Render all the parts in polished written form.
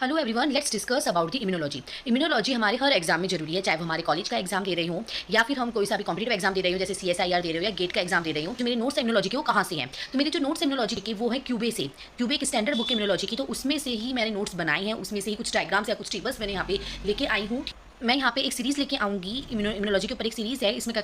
Hello everyone, let's discuss about the immunology. Immunology हमारे हर exam में जरूरी है, चाहे वो हमारे कॉलेज का एग्जाम दे रही हूँ या फिर हम कोई सा भी कॉम्पिटेटिव एग्जाम दे रही हूँ, जैसे CSIR दे रही हूँ या गेट का एग्जाम दे रही हूँ। जो मेरे नोट्स इम्यूनोलॉजी के वो कहाँ से हैं? तो मेरे जो नोट्स इम्यूनोलॉजी के वो है क्यूबे से। क्यूबे एक स्टैंडर्ड बुक इम्यूनोलॉजी की, तो उसमें से ही मैंने नोट्स बनाए हैं, उसमें से ही कुछ डायग्राम्स या कुछ टेबल्स मैंने यहाँ पे लेके आई हूँ। मैं यहाँ पे एक सीरीज़ लेके आऊँगी, इम्यूनोलॉजी के ऊपर एक सीरीज़ है, इसमें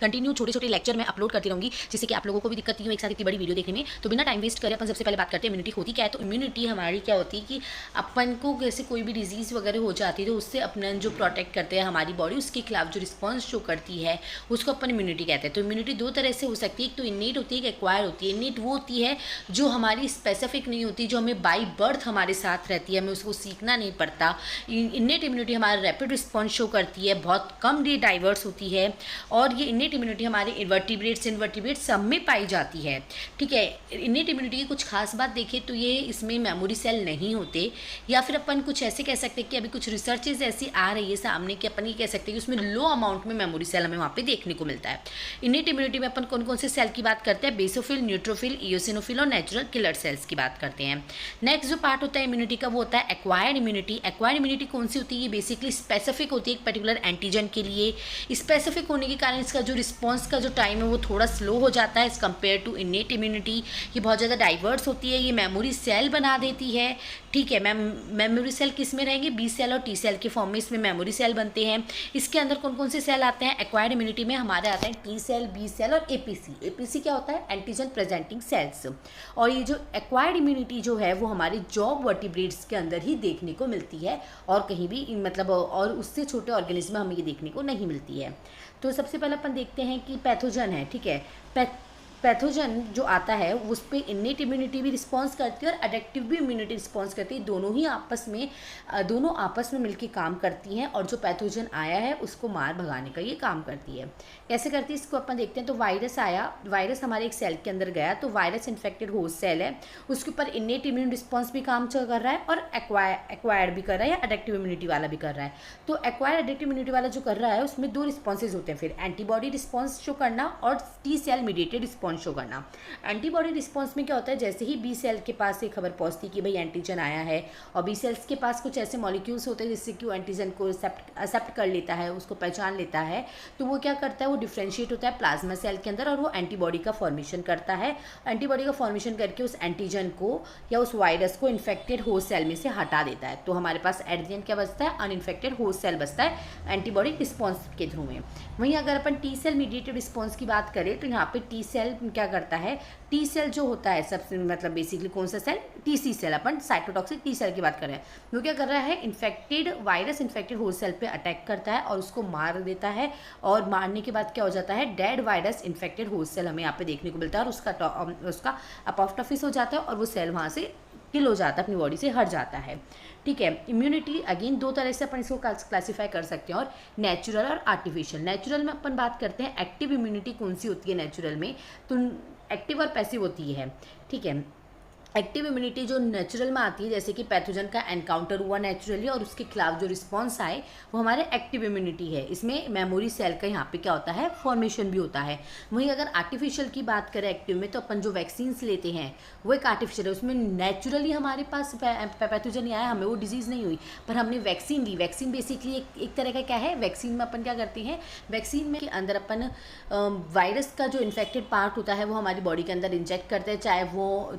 कंटिन्यू छोटे छोटे लेक्चर मैं अपलोड करती रहूँगी, जिससे कि आप लोगों को भी दिक्कत नहीं हो एक साथ इतनी बड़ी वीडियो देखने में। तो बिना टाइम वेस्ट करे अपन सबसे पहले बात करते हैं इम्यूनिटी होती क्या है। तो इम्यूनिटी हमारी क्या होती है कि अपन को जैसे कोई भी डिजीज़ वगैरह हो जाती है तो उससे अपना जो प्रोटेक्ट करते हैं हमारी बॉडी, उसके खिलाफ जो रिस्पॉन्स शो करती है उसको अपन इम्यूनिटी कहते हैं। तो इम्यूनिटी दो तरह से हो सकती है, एक तो इन्नेट होती है, एक एक्वायर होती है। इन्नेट वो होती है जो हमारी स्पेसिफिक नहीं होती, जो हमें बाई बर्थ हमारे साथ रहती है, हमें उसको सीखना नहीं पड़ता। इन्नेट इम्यूनिटी हमारा रैपिड रिस्पॉन्स शो करती है, बहुत कम ये डाइवर्स होती है, और ये इन्नेट इम्यूनिटी हमारे इनवर्टिब्रेट्स सब में पाई जाती है। ठीक है, इन्नेट इम्यूनिटी की कुछ खास बात देखें तो ये इसमें मेमोरी सेल नहीं होते, या फिर अपन कुछ ऐसे कह सकते हैं कि अभी कुछ रिसर्चेज ऐसी आ रही है सामने कि अपन ये कह सकते हैं कि उसमें लो अमाउंट में मेमोरी सेल हमें वहाँ पे देखने को मिलता है। इन्नेट इम्यूनिटी में अपन कौन कौन से सेल की बात करते हैं? बेसोफिल, न्यूट्रोफिल, इयोसिनोफिल और नेचुरल किलर सेल्स की बात करते हैं। नेक्स्ट जो पार्ट होता है इम्यूनिटी का वो होता है एक्वायर्ड इम्यूनिटी। एक्वायर्ड इम्यूनिटी कौन सी होती है? ये बेसिकली स्पेसिफिक होती है एक पर्टिकुलर एंटीजन के लिए। स्पेसिफिक होने के कारण इसका जो रिस्पॉन्स का जो टाइम है वो थोड़ा स्लो हो जाता है as compare to innate immunity. ये बहुत ज़्यादा डाइवर्स होती है, ये मेमोरी सेल बना देती है। ठीक है, मेमोरी सेल किस में रहेंगे? बी सेल और टी सेल के फॉर्म में इसमें मेमोरी सेल बनते हैं। इसके अंदर कौन कौन से सेल आते हैं? एक्वायर्ड इम्यूनिटी में हमारे आते हैं टी सेल, बी सेल और एपीसी। एपीसी क्या होता है? Antigen presenting sales. और ये जो एक्वायर्ड इम्यूनिटी जो है वो हमारे जॉ वर्टिब्रेट्स के अंदर ही देखने को मिलती है, और कहीं भी मतलब और उससे छोटे ऑर्गेनिज्म में हमें ये देखने को नहीं मिलती है। तो सबसे पहले अपन देखते हैं कि पैथोजन है। ठीक है, पैथोजन जो आता है उस पर इन्नेट इम्यूनिटी भी रिस्पॉन्स करती है और अडेक्टिव भी इम्यूनिटी रिस्पॉन्स करती है। दोनों आपस में मिलकर काम करती हैं, और जो पैथोजन आया है उसको मार भगाने का ये काम करती है। कैसे करती है इसको अपन देखते हैं। तो वायरस आया, वायरस हमारे एक सेल के अंदर गया, तो वायरस इन्फेक्टेड होस्ट सेल है, उसके ऊपर इन्नेट इम्यून रिस्पॉन्स भी काम कर रहा है और एक्वायर्ड भी कर रहा है या अडेक्टिव इम्यूनिटी वाला भी कर रहा है। तो एक्वायर्ड अडेक्टिव इम्यूनिटी वाला जो कर रहा है उसमें दो रिस्पॉन्सेज होते हैं, फिर एंटीबॉडी रिस्पॉन्स शो करना और T cell mediated response show करना। एंटीबॉडी रिस्पॉन्स में क्या होता है? जैसे ही बी सेल के पास ये खबर पहुंचती कि भाई एंटीजन आया है, और बी सेल्स के पास कुछ ऐसे मॉलिक्यूल्स होते हैं जिससे कि वो एंटीजन को एक्सेप्ट कर लेता है, उसको पहचान लेता है, तो वो क्या करता है? वो डिफ्रेंशिएट होता है प्लाज्मा सेल के अंदर और वो एंटीबॉडी का फॉर्मेशन करता है। एंटीबॉडी का फॉर्मेशन करके उस एंटीजन को या उस वायरस को इन्फेक्टेड होस्ट सेल में से हटा देता है। तो हमारे पास एट द एंड क्या बचता है? अनइन्फेक्टेड होस्ट सेल बचता है एंटीबॉडी रिस्पॉन्स के थ्रू में। वहीं अगर अपन टी सेल मीडिएटेड रिस्पॉन्स की बात करें तो यहाँ पे टी सेल क्या करता है? टी सेल जो होता है सबसे मतलब बेसिकली कौन सा सेल? TC cell. अपन साइटोटॉक्सिक टी सेल की बात कर रहे हैं। वो क्या कर रहा है? Infected virus infected host cell पे अटैक करता है और उसको मार देता है, और मारने के बाद क्या हो जाता है? Dead virus infected host cell हमें यहाँ पे देखने को मिलता है, और उसका अपोप्टोसिस हो जाता है और वो सेल वहाँ से किल हो जाता है, अपनी बॉडी से हट जाता है। ठीक है, इम्यूनिटी अगेन दो तरह से अपन इसको क्लासीफाई कर सकते हैं, और नेचुरल और आर्टिफिशियल। नेचुरल में अपन बात करते हैं एक्टिव इम्यूनिटी कौन सी होती है नेचुरल में, तो एक्टिव और पैसिव होती है। ठीक है, एक्टिव इम्यूनिटी जो नेचुरल में आती है, जैसे कि पैथोजन का एनकाउंटर हुआ नेचुरली और उसके खिलाफ जो रिस्पॉन्स आए वो हमारे एक्टिव इम्यूनिटी है। इसमें मेमोरी सेल का यहाँ पे क्या होता है? फॉर्मेशन भी होता है। वहीं अगर आर्टिफिशियल की बात करें एक्टिव में, तो अपन जो वैक्सीन्स लेते हैं वो एक आर्टिफिशियल है, उसमें नेचुरली हमारे पास पैथोजन आया, हमें वो डिजीज़ नहीं हुई, पर हमने वैक्सीन ली। वैक्सीन बेसिकली एक तरह का क्या है? वैक्सीन में अपन क्या करते हैं? वैक्सीन में के अंदर अपन वायरस का जो इन्फेक्टेड पार्ट होता है वो हमारी बॉडी के अंदर इंजेक्ट करते हैं,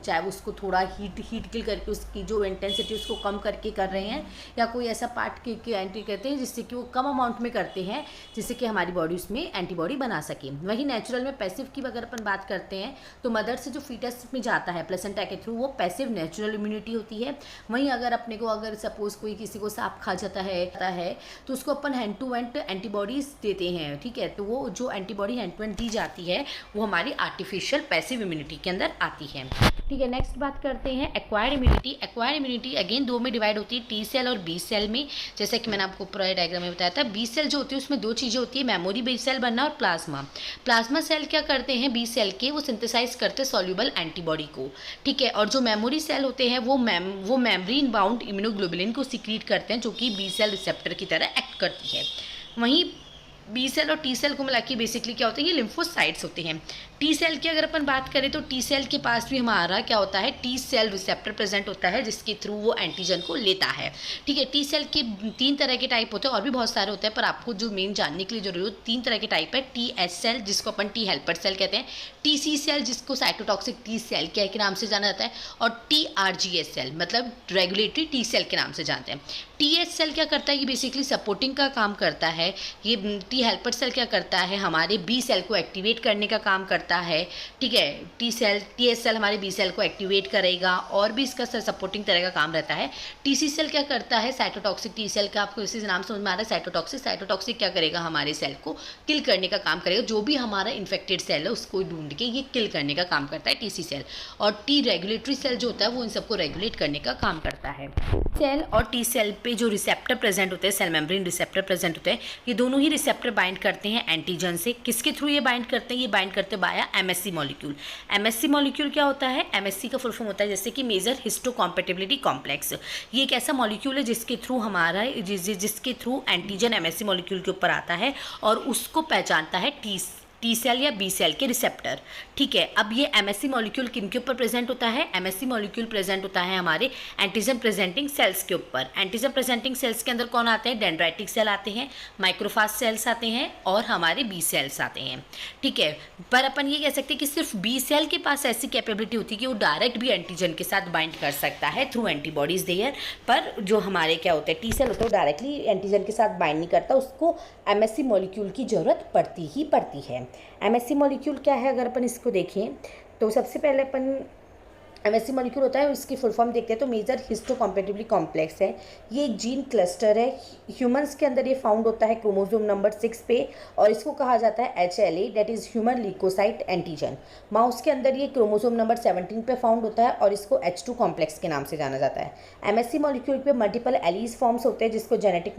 चाहे उसको थोड़ा हीट किल करके उसकी जो इंटेंसिटी उसको कम करके कर रहे हैं, या कोई ऐसा पार्ट की एंट्री करते हैं जिससे कि वो कम अमाउंट में करते हैं, जिससे कि हमारी बॉडी उसमें एंटीबॉडी बना सके। वहीं नेचुरल में पैसिव की अगर अपन बात करते हैं तो मदर से जो फीटस में जाता है प्लेसेंटा के थ्रू, वो पैसिव नेचुरल इम्यूनिटी होती है। वहीं अगर अपने को अगर सपोज कोई किसी को सांप खा जाता है तो उसको अपन हैंड टू हैंड एंटीबॉडीज देते हैं। ठीक है, तो वो जो एंटीबॉडी हैंड टू हैंड दी जाती है वो हमारी आर्टिफिशियल पैसिव इम्यूनिटी के अंदर आती है। ठीक है, नेक्स्ट बात करते हैं acquired immunity. Acquired immunity again दो में डिवाइड होती है, टी सेल और बी सेल में। जैसे कि मैंने आपको पूरा डायग्राम में बताया था, बी सेल जो होती है उसमें दो चीज़ें होती है, मेमोरी बेस्ड सेल बनना और प्लाज्मा। प्लाज्मा सेल क्या करते हैं? बी सेल के वो सिंथेसाइज करते हैं सॉल्यूबल एंटीबॉडी को। ठीक है, और जो मेमोरी सेल होते हैं वो मेम्ब्रेन बाउंड इम्यूनोग्लोबुलिन को सिक्रीट करते हैं, जो कि बी सेल रिसेप्टर की तरह एक्ट करती है। वहीं बी सेल और टी सेल को मिला के बेसिकली क्या होता है, ये लिम्फोसाइट्स होते हैं। टी सेल की अगर अपन बात करें तो टी सेल के पास भी हमारा क्या होता है, टी सेल रिसेप्टर प्रेजेंट होता है जिसके थ्रू वो एंटीजन को लेता है। ठीक है, टी सेल के 3 तरह के टाइप होते हैं और भी बहुत सारे होते हैं, पर आपको जो मेन जानने के लिए जरूरी है 3 तरह के टाइप है। टी एस सेल जिसको अपन टी हेल्पर सेल कहते हैं, टी सी सेल जिसको साइटोटॉक्सिक टी सेल के नाम से जाना जाता है, और T R G S cell मतलब रेगुलेटरी टी सेल के नाम से जानते हैं। टी एस सेल क्या करता है, ये बेसिकली सपोर्टिंग का काम करता है। ये टी हेल्पर सेल क्या करता है, हमारे बी सेल को एक्टिवेट करने का काम करता है। ठीक है, टी एस सेल हमारे बी सेल को एक्टिवेट करेगा और भी इसका सपोर्टिंग तरह का काम रहता है। टी सी सेल क्या करता है, साइटोटॉक्सिक टी सेल का आपको इसी नाम समझ में आ रहा है, साइटोटॉक्सिक क्या करेगा, हमारे सेल को किल करने का काम करेगा। जो भी हमारा इन्फेक्टेड सेल है उसको ढूंढ के ये किल करने का काम करता है टी सी सेल। और टी रेगुलेटरी सेल जो होता है वो इन सबको रेगुलेट करने का काम करता है। सेल और टी सेल पे जो रिसेप्टर प्रेजेंट होते हैं, सेल मेम्ब्रेन रिसेप्टर प्रेजेंट होते हैं, ये दोनों ही रिसेप्टर बाइंड करते हैं एंटीजन से। किसके थ्रू ये बाइंड करते हैं, ये बाइंड करते हैं बाया एमएससी मॉलिक्यूल। एमएससी मॉलिक्यूल क्या होता है, एमएससी का फुल फॉर्म होता है जैसे कि मेजर हिस्टोकॉम्पेटिबिलिटी कॉम्प्लेक्स। ये एक ऐसा मॉलिक्यूल है जिसके थ्रू हमारा जिसके थ्रू एंटीजन एमएससी मॉलिक्यूल के ऊपर आता है और उसको पहचानता है टी सेल या बी सेल के रिसेप्टर। ठीक है, अब ये एमएससी मॉलिक्यूल किन के ऊपर प्रेजेंट होता है, एमएससी मॉलिक्यूल प्रेजेंट होता है हमारे एंटीजन प्रेजेंटिंग सेल्स के ऊपर। एंटीजन प्रेजेंटिंग सेल्स के अंदर कौन आते हैं, डेंड्राइटिक सेल आते हैं, माइक्रोफाज सेल्स आते हैं और हमारे बी सेल्स आते हैं। ठीक है, पर अपन ये कह सकते हैं कि सिर्फ बी सेल के पास ऐसी कैपेबिलिटी होती है कि वो डायरेक्ट भी एंटीजन के साथ बाइंड कर सकता है थ्रू एंटीबॉडीज देयर। पर जो हमारे क्या होते हैं टी सेल होते हैं वो डायरेक्टली एंटीजन के साथ बाइंड नहीं करता, उसको एमएससी मॉलिक्यूल की जरूरत पड़ती ही पड़ती है। एमएससी मॉलिक्यूल क्या है, अगर अपन इसको देखें तो सबसे पहले अपन एमएससी मॉलिक्यूल होता है उसकी फुल फॉर्म देखते हैं तो मेजर हिस्टोकॉम्पेटिबिलिटी कॉम्प्लेक्स है। ये एक जीन क्लस्टर है, ह्यूमंस के अंदर ये फाउंड होता है क्रोमोसोम नंबर 6 पे और इसको कहा जाता है HLA that is human leukocyte antigen. Mouse के अंदर ये क्रोमोसोम नंबर 17 पे फाउंड होता है और इसको H2 कॉम्प्लेक्स के नाम से जाना जाता है। एमएससी मॉलिक्यूल पे मल्टीपल एलीज फॉर्म्स होते हैं जिसको जेनेटिक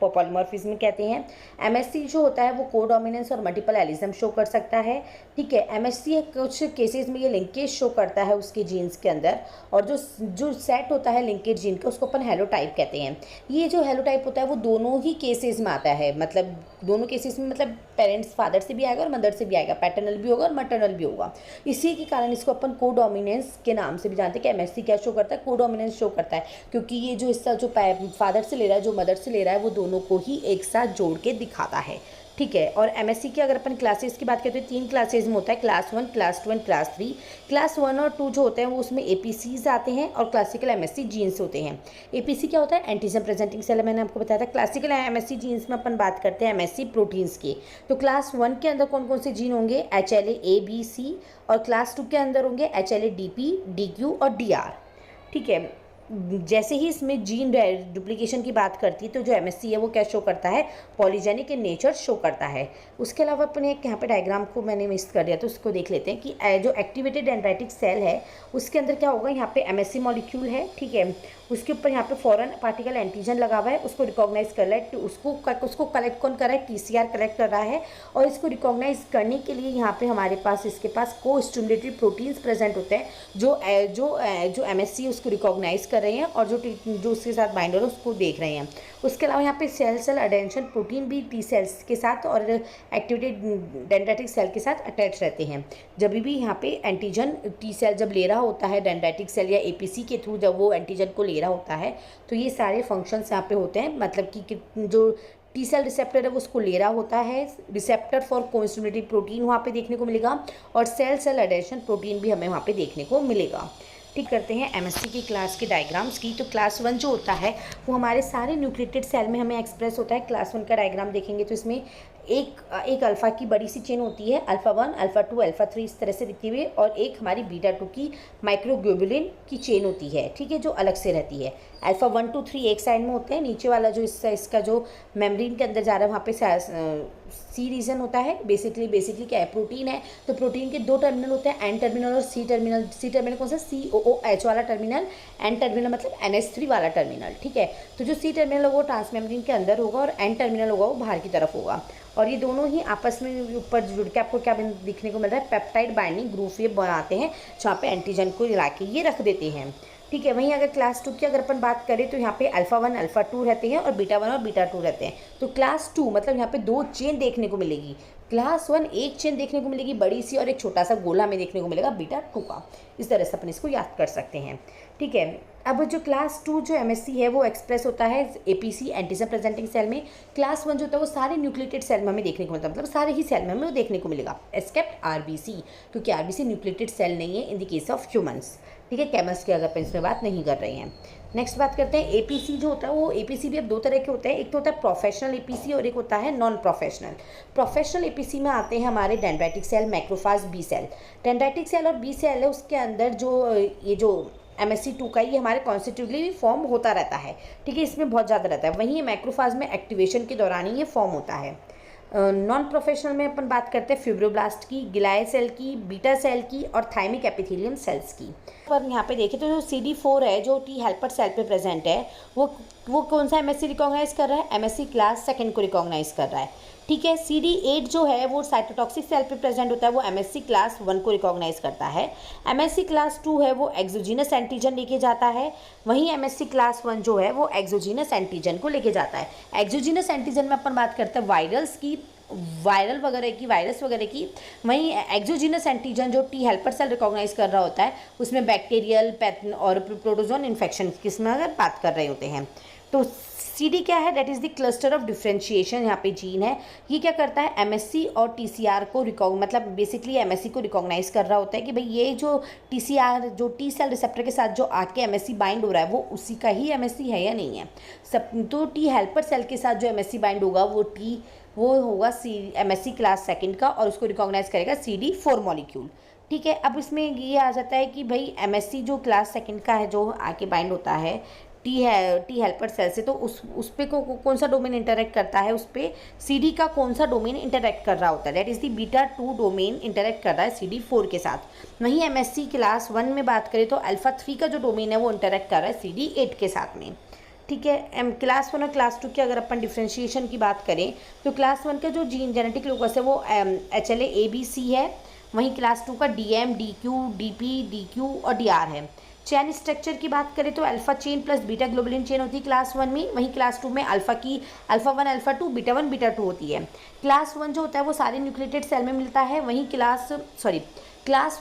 पॉलीमॉर्फिज्म कहते हैं। एमएससी जो होता है वो कोडोमिनेंस और मल्टीपल एलिज्म शो कर सकता है। ठीक है, एमएससी कुछ केसेस में ये लिंकेज शो करता है उसके जीन्स के अंदर और जो सेट होता है लिंकेज जीन का उसको अपन हेलोटाइप कहते हैं। ये जो हेलोटाइप होता है वो दोनों ही केसेस में आता है, मतलब दोनों केसेस में मतलब पेरेंट्स फादर से भी आएगा और मदर से भी आएगा, पैटर्नल भी होगा और मैटर्नल भी होगा। इसी के कारण इसको अपन कोडोमिनेंस के नाम से भी जानते हैं कि एमएससी क्या शो करता है, कोडोमिनेंस शो करता है, क्योंकि ये जो हिस्सा जो फादर से ले रहा है जो मदर से ले रहा है वो दोनों को ही एक साथ जोड़ के दिखाता है। ठीक है, और एमएससी की अगर अपन क्लासेस की बात करते हैं 3 क्लासेस में होता है, class 1, class 2 and class 3। Class 1 और 2 जो होते हैं वो उसमें एपीसीज आते हैं और क्लासिकल एमएससी जीन्स होते हैं। एपीसी क्या होता है, एंटीजन प्रेजेंटिंग सेल, मैंने आपको बताया था। क्लासिकल एमएससी जीन्स में अपन बात करते हैं एमएससी प्रोटीन्स की। तो क्लास 1 के अंदर कौन कौन से जीन होंगे, HLA A B C, और क्लास 2 के अंदर होंगे HLA DP DQ और DR। ठीक है, जैसे ही इसमें जीन डुप्लीकेशन की बात करती है तो जो एमएससी है वो क्या शो करता है, पॉलीजेनिक इन नेचर शो करता है। उसके अलावा अपने एक यहाँ पे डायग्राम को मैंने मिस कर दिया तो उसको देख लेते हैं कि जो एक्टिवेटेड डेंड्राइटिक सेल है उसके अंदर क्या होगा, यहाँ पे एमएससी मॉलिक्यूल है। ठीक है, उसके ऊपर यहाँ पे फॉरेन पार्टिकल एंटीजन लगा हुआ है, उसको रिकॉग्नाइज कर रहा है, उसको कलेक्ट कौन कर रहा है, TCR कलेक्ट कर रहा है। और इसको रिकॉग्नाइज करने के लिए यहाँ पे हमारे पास इसके पास को स्टिमुलेटरी प्रोटीन्स प्रेजेंट होते हैं जो एमएससी उसको रिकॉग्नाइज कर रहे हैं और जो उसके साथ बाइंडर है उसको देख रहे हैं। उसके अलावा यहाँ पे सेल अटेंशन प्रोटीन भी टी सेल्स के साथ और एक्टिवेटेड डेंड्राइटिक सेल के साथ अटैच रहते हैं। जब भी यहाँ पे एंटीजन टी सेल जब ले रहा होता है डेंड्राइटिक सेल या एपीसी के थ्रू जब वो एंटीजन को ले रहा होता है तो ये सारे फंक्शंस यहाँ पे होते हैं, मतलब कि जो टी सेल रिसेप्टर है वो उसको ले रहा होता है, रिसेप्टर फॉर कोस्टिमुलेटिंग प्रोटीन वहाँ पे देखने को मिलेगा और सेल एडेशन प्रोटीन भी हमें वहाँ पे देखने को मिलेगा। ठीक करते हैं एमएससी की क्लास के डायग्राम्स की। तो क्लास 1 जो होता है वो हमारे सारे न्यूक्लिएटेड सेल में हमें एक्सप्रेस होता है। क्लास 1 का डायग्राम देखेंगे तो इसमें एक अल्फ़ा की बड़ी सी चेन होती है, अल्फ़ा 1, अल्फ़ा 2, अल्फ़ा 3 इस तरह से दिखती हुई, और एक हमारी बीटा 2 की माइक्रोग्लोबुलिन की चेन होती है। ठीक है, जो अलग से रहती है। अल्फ़ा 1, 2, 3 एक साइड में होते हैं, नीचे वाला जो इसका जो मेम्ब्रेन के अंदर जा रहा है वहाँ पे सी रीजन होता है। बेसिकली क्या है, प्रोटीन है तो प्रोटीन के 2 टर्मिनल होते हैं, एन टर्मिनल और सी टर्मिनल। सी टर्मिनल कौन सा, COOH वाला टर्मिनल, एन टर्मिनल मतलब NH3 वाला टर्मिनल। ठीक है, तो जो सी टर्मिनल होगा वो ट्रांसमेम्ब्रेन के अंदर होगा और एन टर्मिनल होगा वो बाहर की तरफ होगा, और ये दोनों ही आपस में ऊपर जुड़ के आपको क्या दिखने को मिल रहा है, पेप्टाइड बाइंडिंग ग्रुप ये बनाते हैं जहाँ पे एंटीजन को ला के ये रख देते हैं। ठीक है। वहीं अगर क्लास 2 की अगर अपन बात करें तो यहाँ पे अल्फ़ा 1 अल्फ़ा 2 रहते हैं और बीटा 1 और बीटा 2 रहते हैं। तो क्लास 2 मतलब यहाँ पे 2 चेन देखने को मिलेगी। क्लास 1 एक चेन देखने को मिलेगी बड़ी सी और एक छोटा सा गोला हमें देखने को मिलेगा बीटा 2 का। इस तरह से अपन इसको याद कर सकते हैं। ठीक है। अब जो क्लास 2 जो एमएससी है वो एक्सप्रेस होता है एपीसी एंटीजन प्रेजेंटिंग सेल में। क्लास 1 जो होता है वो सारे न्यूक्लिएटेड सेल में हमें देखने को मिलता है, मतलब सारे ही सेल में हमें वो देखने को मिलेगा एक्सेप्ट आरबीसी, क्योंकि आरबीसी न्यूक्लिएटेड सेल नहीं है in the case of humans. ठीक है, केमिस्ट की अगर अपन इसमें बात नहीं कर रहे हैं। नेक्स्ट बात करते हैं एपीसी जो होता है वो एपीसी भी अब 2 तरह के होते हैं, एक तो होता है प्रोफेशनल एपीसी और एक होता है नॉन प्रोफेशनल। प्रोफेशनल एपीसी में आते हैं हमारे dendritic cell, macrophage, B cell. Dendritic cell और बी सेल है उसके अंदर जो ये जो MSC2 का ये हमारे कॉन्स्टिट्यूटिवली फॉर्म होता रहता है। ठीक है, इसमें बहुत ज़्यादा रहता है। वहीं मैक्रोफाज में एक्टिवेशन के दौरान ही ये फॉर्म होता है। नॉन प्रोफेशनल में अपन बात करते हैं फिब्रोब्लास्ट की, गिलाय सेल की, बीटा सेल की और थाइमिक एपिथेलियम सेल्स की। पर यहाँ पे देखें तो जो CD4 है जो टी हेल्पर सेल पे प्रेजेंट है वो कौन सा MSC रिकॉग्नाइज कर रहा है? MSC क्लास 2 को रिकॉग्नाइज कर रहा है। ठीक है, CD8 जो है वो साइटोटॉक्सिक सेल पे प्रेजेंट होता है, वो MSC क्लास 1 को रिकॉग्नाइज करता है। MSC क्लास 2 है वो एक्सोजीनस एंटीजन लेके जाता है, वहीं MSC क्लास 1 जो है वो एक्सोजीनस एंटीजन को लेके जाता है। एक्सोजीनस एंटीजन में अपन बात करते हैं वायरस वगैरह की। वहीं एक्सोजीनस एंटीजन जो टी हेल्पर सेल रिकॉग्नाइज कर रहा होता है उसमें बैक्टीरियल पैथन और प्रोटोजोन इन्फेक्शन किसमें अगर बात कर रहे होते हैं। तो CD क्या है? That is the cluster of differentiation, यहाँ पे जीन है। ये क्या करता है? MSC और TCR को मतलब बेसिकली MSC को रिकॉग्नाइज कर रहा होता है कि भाई ये जो TCR जो टी सेल रिसेप्टर के साथ जो आके MSC बाइंड हो रहा है वो उसी का ही MSC है या नहीं है। सब तो टी हेल्पर सेल के साथ जो MSC बाइंड होगा वो होगा MSC क्लास 2 का और उसको रिकॉग्नाइज करेगा CD4 मॉलिक्यूल। ठीक है, अब इसमें ये आ जाता है कि भाई MSC जो क्लास 2 का है जो आके बाइंड होता है टी हेल्पर सेल से, तो उस पे कौन सा डोमेन इंटरेक्ट करता है, उस पर CD का कौन सा डोमेन इंटरेक्ट कर रहा होता है? That is the beta 2 domain interact कर रहा है CD4 के साथ। वहीं MSC क्लास 1 में बात करें तो अल्फा 3 का जो डोमेन है वो इंटरेक्ट कर रहा है CD8 के साथ में। ठीक है, क्लास 1 और क्लास 2 की अगर अपन डिफ्रेंशिएशन की बात करें तो क्लास 1 का जो जीन जेनेटिक लोकस है वो HLA ABC है, वहीं क्लास 2 का DM, DQ, DP, DQ और DR है। चेन स्ट्रक्चर की बात करें तो alpha chain plus beta globulin chain होती है क्लास 1 में, वहीं क्लास 2 में अल्फा 1 अल्फा 2 बीटा 1 बीटा 2 होती है। क्लास 1 जो होता है वो सारे न्यूक्लिएटेड सेल में मिलता है, वहीं क्लास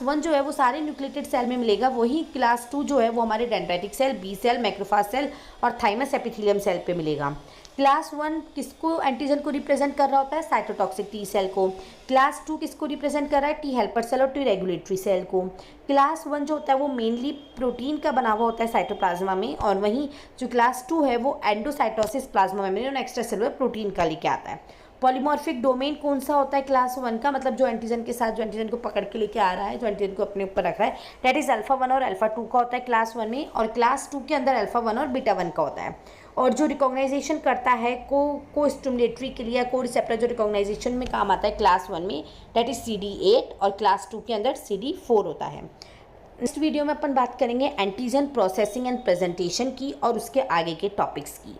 1 जो है वो सारे न्यूक्लिएटेड सेल में मिलेगा, वहीं क्लास 2 जो है वो हमारे dendritic cell, B cell, macrophage cell और थाइमस एपिथेलियम सेल पे मिलेगा। क्लास 1 किसको एंटीजन को रिप्रेजेंट कर रहा होता है? साइटोटॉक्सिक टी सेल को। क्लास 2 किसको रिप्रेजेंट कर रहा है? टी हेल्पर सेल और टी रेगुलेटरी सेल को। क्लास 1 जो होता है वो मेनली प्रोटीन का बना हुआ होता है साइटोप्लाज्मा में, और वहीं जो क्लास 2 है वो एंडोसाइटोसिस प्लाज्मा मेम्ब्रेन और एक्स्ट्रा सेलुलर प्रोटीन का लेके आता है। पॉलीमॉर्फिक डोमेन कौन सा होता है क्लास 1 का? मतलब जो एंटीजन के साथ जो एंटीजन को पकड़ के लेके आ रहा है, जो एंटीजन को अपने ऊपर रख रहा है, दैट इज अल्फा 1 और अल्फा 2 का होता है क्लास 1 में, और क्लास 2 के अंदर अल्फा 1 और बीटा 1 का होता है। और जो रिकॉग्नाइजेशन करता है को स्टिमुलेटरी के लिए को रिसेप्टर जो रिकॉग्नाइजेशन में काम आता है क्लास 1 में, दैट इज CD8, और क्लास 2 के अंदर CD4 होता है। नेक्स्ट वीडियो में अपन बात करेंगे एंटीजन प्रोसेसिंग एंड प्रेजेंटेशन की और उसके आगे के टॉपिक्स की।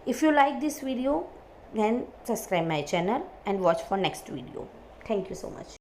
If you like this video then subscribe my channel and watch for next video. Thank you so much.